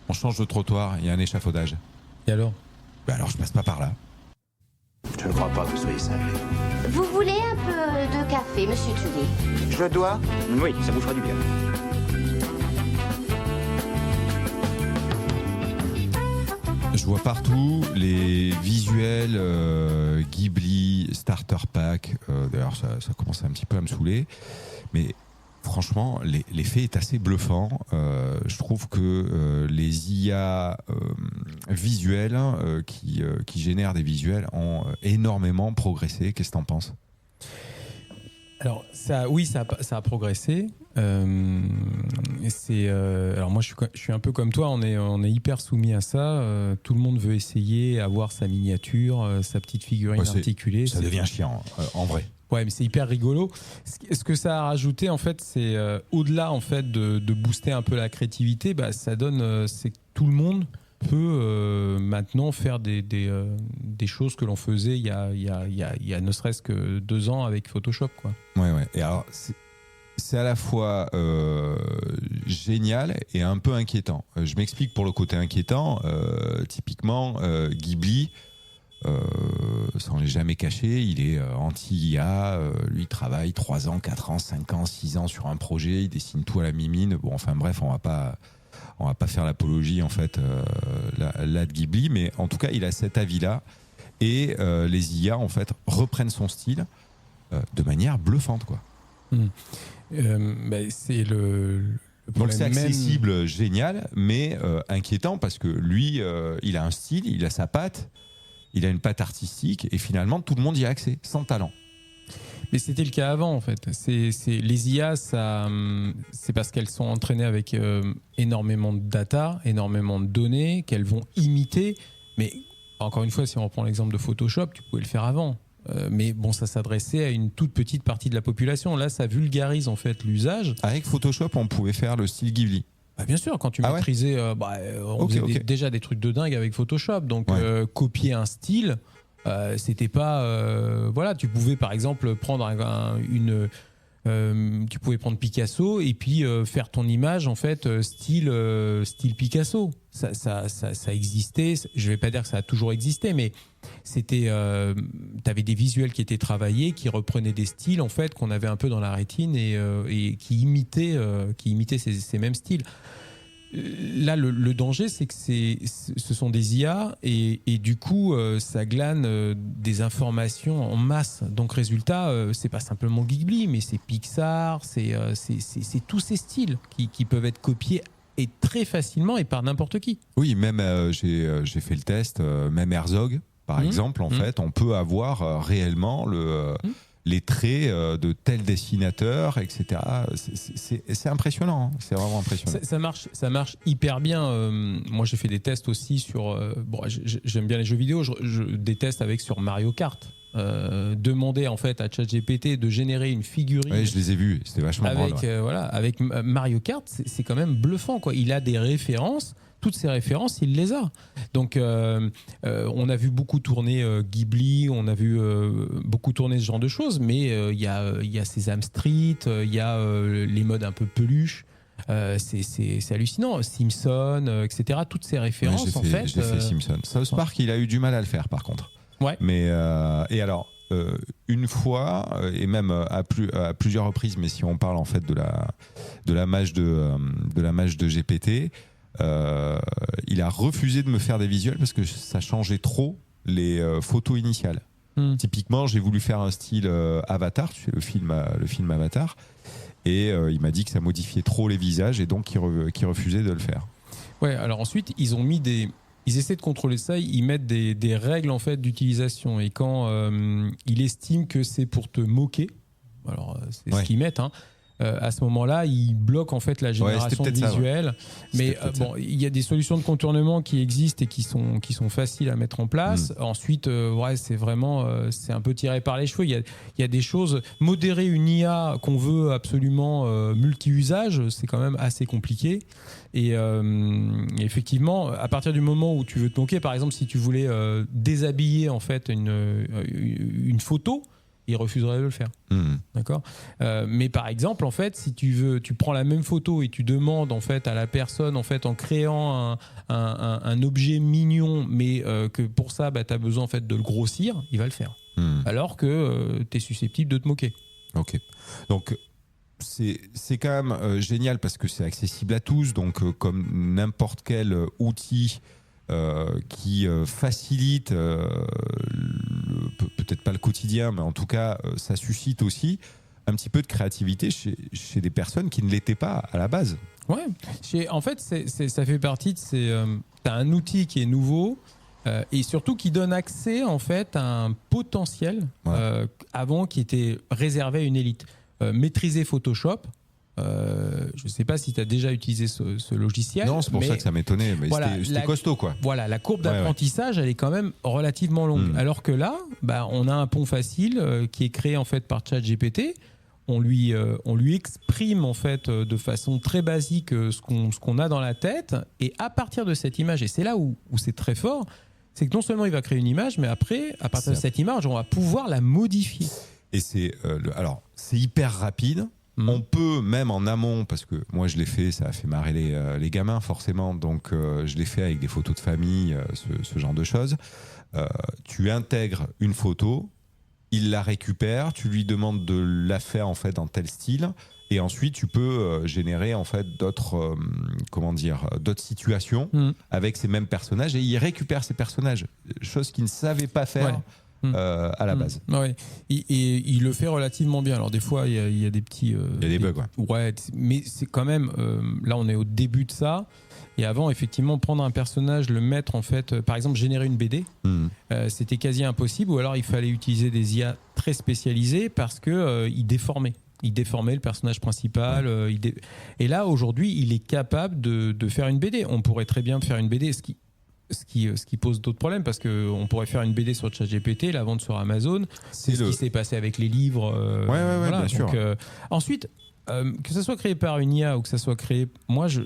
On change de trottoir, il y a un échafaudage. Et alors ? Alors je passe pas par là. Je ne crois pas que vous soyez cinglé. Vous voulez un peu de café, monsieur Tully? Je le dois? Oui, ça vous fera du bien. Je vois partout les visuels Ghibli, Starter Pack. D'ailleurs, ça commence un petit peu à me saouler. Mais franchement, l'effet est assez bluffant. Je trouve que les IA visuels qui génèrent des visuels ont énormément progressé. Qu'est-ce que tu en penses ? Alors ça a progressé. Alors moi je suis un peu comme toi, on est hyper soumis à ça. Tout le monde veut essayer, avoir sa miniature, sa petite figurine articulée. Ça devient chiant en vrai. Ouais, mais c'est hyper rigolo. Ce que ça a rajouté en fait, c'est au-delà en fait de booster un peu la créativité, ça donne, c'est que tout le monde peut maintenant faire des choses que l'on faisait il y a ne serait-ce que 2 ans avec Photoshop, quoi. Ouais. Et alors c'est à la fois génial et un peu inquiétant. Je m'explique pour le côté inquiétant. Typiquement, Ghibli, ça on n'est jamais caché, il est anti-IA. Lui, il travaille 3 ans, 4 ans, 5 ans, 6 ans sur un projet. Il dessine tout à la mimine. Bon, enfin bref, on va pas faire l'apologie en fait là de Ghibli, mais en tout cas, il a cet avis-là. Et les IA en fait reprennent son style de manière bluffante, quoi. C'est le donc c'est accessible, génial, mais inquiétant parce que lui, il a un style, il a sa patte, il a une patte artistique et finalement tout le monde y a accès, sans talent. Mais c'était le cas avant en fait. Les IA, c'est parce qu'elles sont entraînées avec énormément de data, énormément de données qu'elles vont imiter. Mais encore une fois, si on reprend l'exemple de Photoshop, tu pouvais le faire avant. Mais bon, ça s'adressait à une toute petite partie de la population. Là, ça vulgarise en fait l'usage. Avec Photoshop, on pouvait faire le style Ghibli. Bien sûr, quand tu maîtrisais, on faisait déjà des trucs de dingue avec Photoshop. Donc, copier un style, c'était pas... tu pouvais par exemple prendre tu pouvais prendre Picasso et puis faire ton image en fait style Picasso. Ça existait. Je vais pas dire que ça a toujours existé, mais c'était t'avais des visuels qui étaient travaillés, qui reprenaient des styles en fait qu'on avait un peu dans la rétine et qui imitaient ces mêmes styles. Là, le danger, c'est que ce sont des IA et du coup, ça glane des informations en masse. Donc, résultat, c'est pas simplement Ghibli, mais c'est Pixar, c'est tous ces styles qui peuvent être copiés et très facilement et par n'importe qui. Oui, même j'ai fait le test, même Herzog, par exemple, en fait, on peut avoir réellement les traits de tel dessinateur, etc. C'est impressionnant, hein. C'est vraiment impressionnant. Ça marche hyper bien. Moi, j'ai fait des tests aussi sur... j'aime bien les jeux vidéo, des tests sur Mario Kart. Demander en fait à ChatGPT de générer une figurine. Oui, je les ai vus, c'était vachement drôle. Avec Mario Kart, c'est quand même bluffant, quoi. Il a des références. Toutes ces références, il les a. Donc, on a vu beaucoup tourner Ghibli, on a vu beaucoup tourner ce genre de choses, mais il y a Sesame Street, il y a les modes un peu peluche. C'est hallucinant. Simpson, etc. Toutes ces références, j'ai fait Simpson. South Park, il a eu du mal à le faire, par contre. Ouais. Mais et alors, une fois et même à plusieurs reprises, mais si on parle en fait de la mage de GPT. Il a refusé de me faire des visuels parce que ça changeait trop les photos initiales. Typiquement, j'ai voulu faire un style Avatar, tu sais, le film Avatar, et il m'a dit que ça modifiait trop les visages et donc qu'il refusait de le faire. Ouais, alors ensuite, ils essaient de contrôler ça, ils mettent des règles en fait d'utilisation et quand il estime que c'est pour te moquer, alors c'est ce qu'ils mettent, hein. À ce moment-là, il bloque en fait la génération de visuels. Mais il y a des solutions de contournement qui existent et qui sont faciles à mettre en place. Ensuite, c'est vraiment c'est un peu tiré par les cheveux. Il y a des choses. Modérer une IA qu'on veut absolument multi-usage, c'est quand même assez compliqué. Et effectivement, à partir du moment où tu veux te moquer, par exemple, si tu voulais déshabiller en fait une photo. il refuserait de le faire. Mhm. D'accord. Mais par exemple, en fait, si tu prends la même photo et tu demandes en fait à la personne, en fait, en créant un objet mignon, mais que pour ça, tu as besoin en fait de le grossir, il va le faire. Mhm. Alors que tu es susceptible de te moquer. Ok. Donc, c'est quand même génial parce que c'est accessible à tous. Donc, comme n'importe quel outil qui facilite peut-être pas le quotidien, mais en tout cas, ça suscite aussi un petit peu de créativité chez des personnes qui ne l'étaient pas à la base. Ouais. En fait, ça fait partie de ces. T'as un outil qui est nouveau. Et surtout qui donne accès en fait à un potentiel avant qui était réservé à une élite. Maîtriser Photoshop, je ne sais pas si tu as déjà utilisé ce logiciel. Non, c'est pour ça que ça m'étonnait, mais voilà, c'était costaud quoi. Voilà, la courbe d'apprentissage, elle est quand même relativement longue. Alors que là, on a un pont facile qui est créé en fait par ChatGPT. On lui exprime en fait de façon très basique ce qu'on a dans la tête, et à partir de cette image, et c'est là où c'est très fort, c'est que non seulement il va créer une image, mais après, à partir de cette image, on va pouvoir la modifier. Et c'est hyper rapide. On peut même en amont, parce que moi je l'ai fait, ça a fait marrer les gamins forcément, donc je l'ai fait avec des photos de famille, ce genre de choses. Tu intègres une photo, il la récupère, tu lui demandes de la faire en fait dans tel style, et ensuite tu peux générer en fait d'autres situations avec ces mêmes personnages, et il récupère ces personnages, chose qu'il ne savait pas faire. À la base. Ouais. Et il le fait relativement bien. Alors des fois, il y a des petits... il y a des bugs, ouais. Mais c'est quand même... là, on est au début de ça. Et avant, effectivement, prendre un personnage, le mettre en fait... par exemple, générer une BD, c'était quasi impossible. Ou alors, il fallait utiliser des IA très spécialisées parce qu'il déformait. Il déformait le personnage principal. Et là, aujourd'hui, il est capable de faire une BD. On pourrait très bien faire une BD, ce qui pose d'autres problèmes, parce qu'on pourrait faire une BD sur ChatGPT, la vendre sur Amazon. C'est ce qui s'est passé avec les livres. Voilà. Bien sûr. Ensuite, que ça soit créé par une IA ou que ça soit créé... Moi, je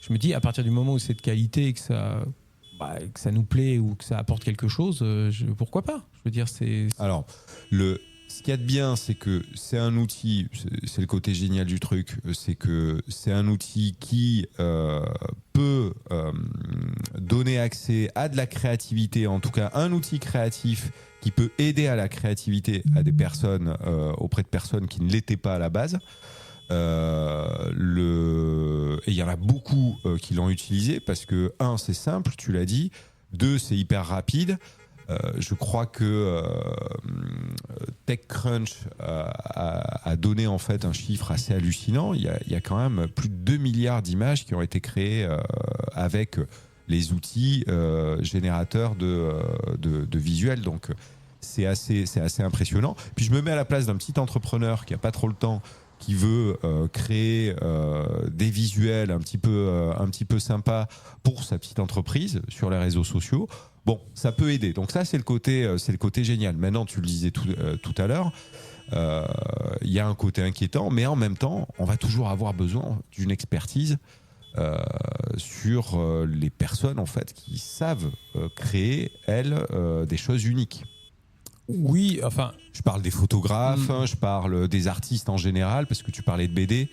me dis, à partir du moment où c'est de qualité et que ça nous plaît ou que ça apporte quelque chose, pourquoi pas ? Je veux dire, c'est... Alors, ce qu'il y a de bien, c'est que c'est un outil, c'est le côté génial du truc, c'est que c'est un outil qui peut donner accès à de la créativité, en tout cas un outil créatif qui peut aider à la créativité à des personnes, auprès de personnes qui ne l'étaient pas à la base. Et il y en a beaucoup qui l'ont utilisé parce que, 1, c'est simple, tu l'as dit, 2, c'est hyper rapide. Je crois que TechCrunch a donné en fait un chiffre assez hallucinant. Il y a quand même plus de 2 milliards d'images qui ont été créées avec les outils générateurs de visuels. Donc c'est assez impressionnant. Puis je me mets à la place d'un petit entrepreneur qui n'a pas trop le temps, qui veut créer des visuels un petit peu sympas pour sa petite entreprise sur les réseaux sociaux. Bon, ça peut aider. Donc ça, c'est le côté génial. Maintenant, tu le disais tout à l'heure, il y a un côté inquiétant, mais en même temps, on va toujours avoir besoin d'une expertise sur les personnes en fait qui savent créer, elles, des choses uniques. Oui, enfin... Je parle des photographes, je parle des artistes en général, parce que tu parlais de BD.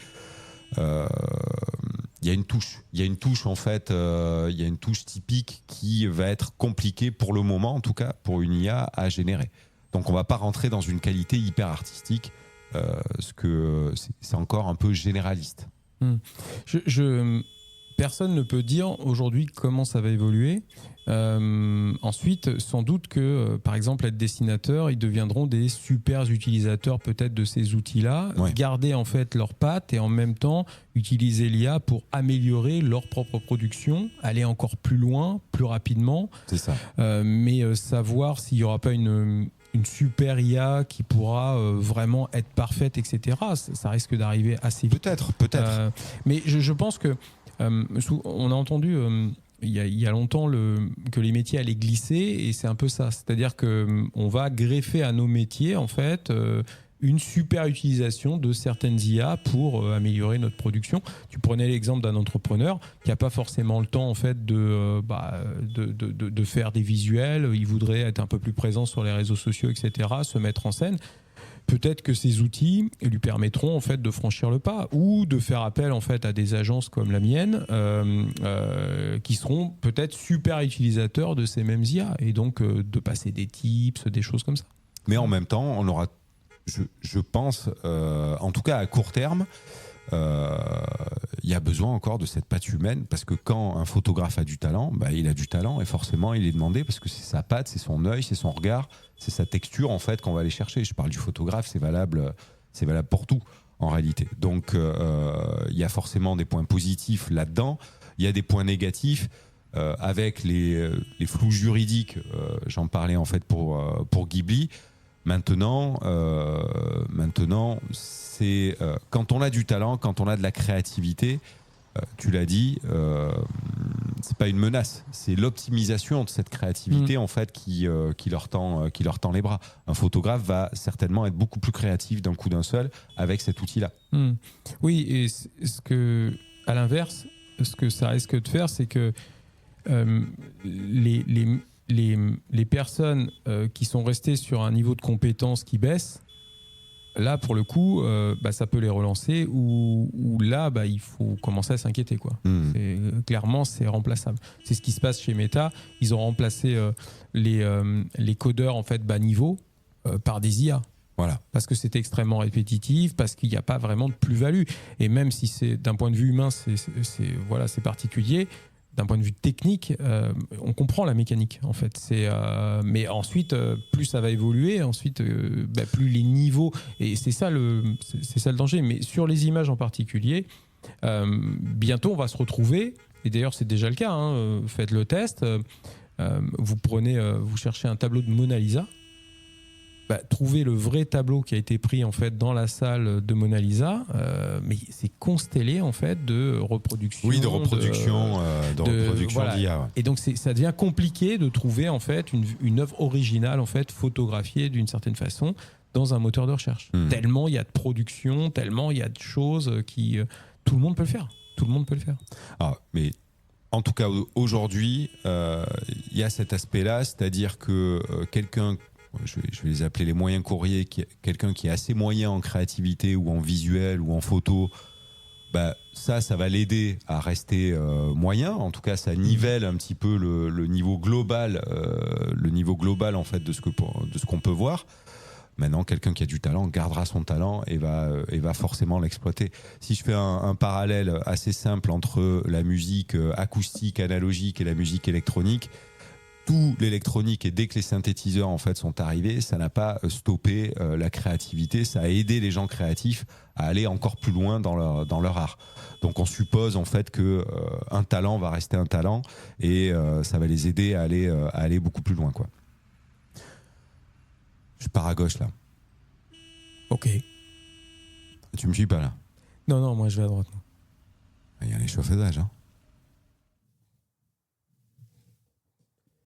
Il y a une touche en fait, il y a une touche typique qui va être compliquée pour le moment, en tout cas pour une IA à générer. Donc on va pas rentrer dans une qualité hyper artistique, parce que c'est encore un peu généraliste. Personne ne peut dire aujourd'hui comment ça va évoluer. Ensuite, sans doute que, par exemple, être dessinateur, ils deviendront des super utilisateurs peut-être de ces outils-là, garder en fait leurs pattes et en même temps utiliser l'IA pour améliorer leur propre production, aller encore plus loin, plus rapidement. C'est ça. Mais savoir s'il n'y aura pas une super IA qui pourra vraiment être parfaite, etc. Ça risque d'arriver assez vite. Peut-être. Mais je pense que on a entendu il y a longtemps que les métiers allaient glisser, et c'est un peu ça. C'est-à-dire qu'on va greffer à nos métiers en fait une super utilisation de certaines IA pour améliorer notre production. Tu prenais l'exemple d'un entrepreneur qui n'a pas forcément le temps en fait de faire des visuels. Il voudrait être un peu plus présent sur les réseaux sociaux, etc., se mettre en scène. peut-être que ces outils lui permettront en fait de franchir le pas ou de faire appel en fait à des agences comme la mienne qui seront peut-être super utilisateurs de ces mêmes IA et donc de passer des tips, des choses comme ça. Mais en même temps, on aura, je pense, en tout cas à court terme, il y a besoin encore de cette patte humaine parce que quand un photographe a du talent, bah, il a du talent et forcément il est demandé parce que c'est sa patte, c'est son œil, c'est son regard, c'est sa texture en fait qu'on va aller chercher. Je parle du photographe, c'est valable pour tout en réalité. Donc il y a forcément des points positifs là-dedans, il y a des points négatifs avec les flous juridiques. J'en parlais en fait pour Ghibli. Maintenant, c'est quand on a du talent, quand on a de la créativité, tu l'as dit, c'est pas une menace, c'est l'optimisation de cette créativité en fait qui leur tend les bras. Un photographe va certainement être beaucoup plus créatif d'un coup d'un seul avec cet outil-là. Oui, et ce que, à l'inverse, ce que ça risque de faire, c'est que les personnes qui sont restées sur un niveau de compétence qui baisse, là pour le coup ça peut les relancer ou là il faut commencer à s'inquiéter quoi. Clairement c'est remplaçable. C'est ce qui se passe chez Meta. Ils ont remplacé les codeurs en fait bas niveau par des IA. Voilà. Parce que c'est extrêmement répétitif, parce qu'il n'y a pas vraiment de plus-value. Et même si c'est d'un point de vue humain c'est particulier, d'un point de vue technique, on comprend la mécanique en fait. Mais ensuite, plus ça va évoluer, ensuite, plus les niveaux. Et c'est ça le danger. Mais sur les images en particulier, bientôt on va se retrouver. Et d'ailleurs, c'est déjà le cas. Faites le test. Vous cherchez un tableau de Mona Lisa. Trouver le vrai tableau qui a été pris en fait dans la salle de Mona Lisa, mais c'est constellé en fait de reproduction. Oui, de reproduction voilà. d'IA. Ouais. Et donc ça devient compliqué de trouver en fait une œuvre originale en fait photographiée d'une certaine façon dans un moteur de recherche. Tellement il y a de production, tellement il y a de choses qui tout le monde peut le faire. Tout le monde peut le faire. Mais en tout cas aujourd'hui, il y a cet aspect-là, c'est-à-dire que quelqu'un, je vais les appeler les moyens courriers, quelqu'un qui est assez moyen en créativité ou en visuel ou en photo, ça va l'aider à rester moyen. En tout cas, ça nivelle un petit peu le niveau global, en fait de ce qu'on peut voir. Maintenant, quelqu'un qui a du talent gardera son talent et va forcément l'exploiter. Si je fais un parallèle assez simple entre la musique acoustique, analogique et la musique électronique, tout l'électronique et dès que les synthétiseurs en fait sont arrivés, ça n'a pas stoppé la créativité, ça a aidé les gens créatifs à aller encore plus loin dans leur art. Donc on suppose en fait que un talent va rester un talent et ça va les aider à aller beaucoup plus loin quoi. Je pars à gauche là. Ok. Tu me suis pas là? Non, moi je vais à droite. Il y a l'échafaudage hein.